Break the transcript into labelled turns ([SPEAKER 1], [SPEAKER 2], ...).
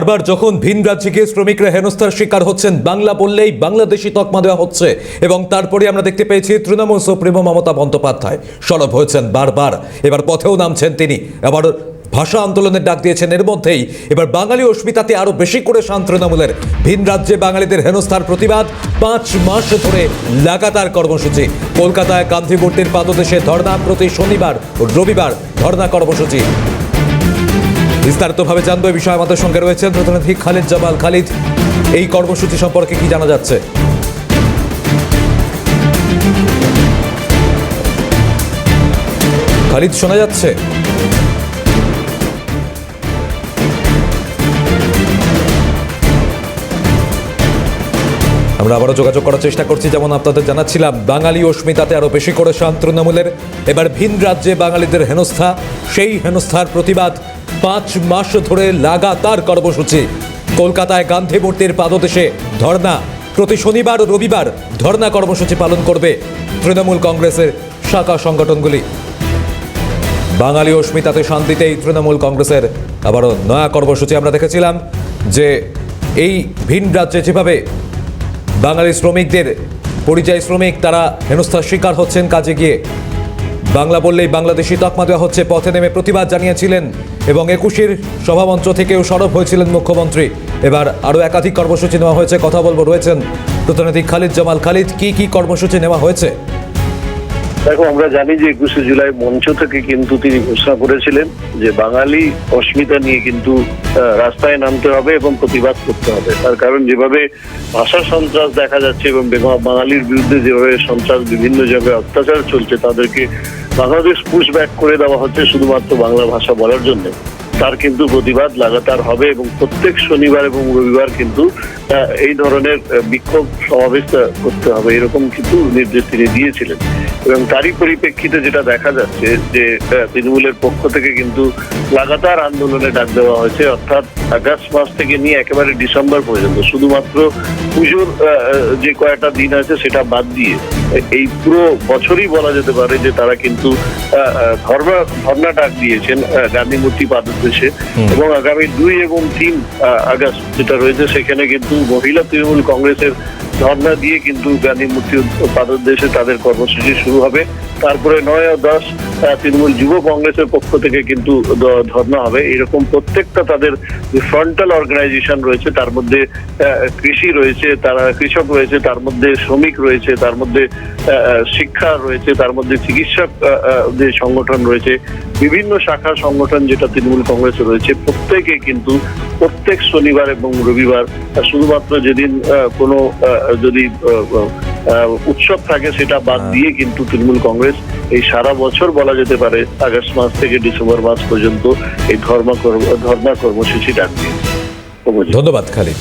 [SPEAKER 1] বারবার যখন ভিন রাজ্যে গিয়ে শ্রমিকরা হেনস্থার শিকার হচ্ছেন, বাংলা বললেই বাংলাদেশি তকমা দেওয়া হচ্ছে। এবং তারপরে আমরা দেখতে পেয়েছি তৃণমূল সুপ্রিমো মমতা বন্দ্যোপাধ্যায় সরব হয়েছেন বারবার, এবার পথেও নামছেন তিনি, আবার ভাষা আন্দোলনের ডাক দিয়েছেন। এর মধ্যেই এবার বাঙালি অস্মিতাতে আরো বেশি করে শান তৃণমূলের। ভিন রাজ্যে বাঙালিদের হেনস্থার প্রতিবাদ 5 মাস ধরে লাগাতার কর্মসূচি। কলকাতায় গান্ধী মূর্তির পাদদেশে ধর্ণা, প্রতি শনিবার ও রবিবার ধর্ণা কর্মসূচি। বিস্তারিতভাবে জানবো এই বিষয়ে আমাদের সঙ্গে রয়েছেন প্রতিনিধি খালিদ জামাল। খালিদ, এই কর্মসূচি সম্পর্কে কি জানা যাচ্ছে? খালিদ, শোনা যাচ্ছে? আমরা আবারও যোগাযোগ করার চেষ্টা করছি। যেমন আপনাদের জানাচ্ছিলাম, বাঙালি অস্মিতাতে আরো বেশি করে শান তৃণমূলের। এবার ভিন রাজ্যে বাঙালিদের হেনস্থা, সেই হেনস্থার প্রতিবাদ 5 মাস ধরে লাগাতার কর্মসূচি। কলকাতায় গান্ধী মূর্তির পাদদেশে ধর্ণা, প্রতি শনিবার ও রবিবার ধর্ণা কর্মসূচি পালন করবে তৃণমূল কংগ্রেসের শাখা সংগঠনগুলি। বাঙালি অস্মিতাতে শান্তিতেই তৃণমূল কংগ্রেসের আবারও নয়া কর্মসূচি। আমরা দেখেছিলাম যে এই ভিন রাজ্যে যেভাবে বাঙালি শ্রমিকদের, পরিযায়ী শ্রমিক, তারা হেনস্থার শিকার হচ্ছেন কাজে গিয়ে, বাংলা বললেই বাংলাদেশি তকমা দেওয়া হচ্ছে, পথে নেমে প্রতিবাদ জানিয়েছিলেন এবং 21-এর সভামঞ্চ থেকেও সরব হয়েছিলেন মুখ্যমন্ত্রী। এবার আরও একাধিক কর্মসূচি নেওয়া হয়েছে, কথা বলবো, রয়েছেন প্রতিনিধি খালিদ জামাল। খালিদ, কি কর্মসূচি নেওয়া হয়েছে?
[SPEAKER 2] দেখো, আমরা জানি যে 21শে জুলাই মঞ্চ থেকে কিন্তু তিনি ঘোষণা করেছিলেন যে বাঙালি অস্মিতা নিয়ে কিন্তু রাস্তায় নামতে হবে এবং প্রতিবাদ করতে হবে। তার কারণ যেভাবে ভাষা সন্ত্রাস দেখা যাচ্ছে এবং বাঙালির বিরুদ্ধে যেভাবে সন্ত্রাস, বিভিন্ন জায়গায় অত্যাচার চলছে, তাদেরকে বাংলাদেশ পুশ ব্যাক করে দেওয়া হচ্ছে শুধুমাত্র বাংলা ভাষা বলার জন্য, তার কিন্তু প্রতিবাদ লাগাতার হবে এবং প্রত্যেক শনিবার এবং রবিবার কিন্তু এই ধরনের বিক্ষোভ সমাবেশ করতে হবে, এরকম কিন্তু নির্দেশ তিনি দিয়েছিলেন। এবং তারই পরিপ্রেক্ষিতে যেটা দেখা যাচ্ছে যে তৃণমূলের পক্ষ থেকে কিন্তু লাগাতার আন্দোলনে ডাক দেওয়া হয়েছে, অর্থাৎ আগস্ট মাস থেকে নিয়ে একেবারে ডিসেম্বর পর্যন্ত, শুধুমাত্র পুজোর যে কয়েকটা দিন আছে সেটা বাদ দিয়ে এই পুরো বছরই বলা যেতে পারে যে তারা কিন্তু ধর্ণা ডাক দিয়েছেন গান্ধী মূর্তি পাদদেশে। এবং আগামী 2 এবং 3 আগস্ট যেটা রয়েছে, সেখানে কিন্তু মহিলা তৃণমূল কংগ্রেসের ধর্ণা দিয়ে কিন্তু গান্ধী মূর্তির পাদদেশে তাদের কর্মসূচি শুরু হবে। তারপরে 9 ও 10 তৃণমূল যুব কংগ্রেসের পক্ষ থেকে কিন্তু ধর্ণা হবে। এরকম প্রত্যেকটা তাদের যে ফ্রন্টাল অর্গানাইজেশন রয়েছে, তার মধ্যে কৃষি রয়েছে, তারা কৃষক রয়েছে, তার মধ্যে শ্রমিক রয়েছে, তার মধ্যে শিক্ষা রয়েছে, তার মধ্যে চিকিৎসক যে সংগঠন রয়েছে, বিভিন্ন শাখা সংগঠন যেটা তৃণমূল কংগ্রেসে রয়েছে, প্রত্যেকে কিন্তু প্রত্যেক শনিবার এবং রবিবার, শুধুমাত্র যেদিন কোনো যদি উৎসব থাকে সেটা বাদ দিয়ে কিন্তু তৃণমূল কংগ্রেস এই সারা বছর বলা যেতে পারে আগস্ট মাস থেকে ডিসেম্বর মাস পর্যন্ত এই ধর্ণা কর্মসূচি ডাক দিয়েছে।
[SPEAKER 1] ধন্যবাদ খালিদ।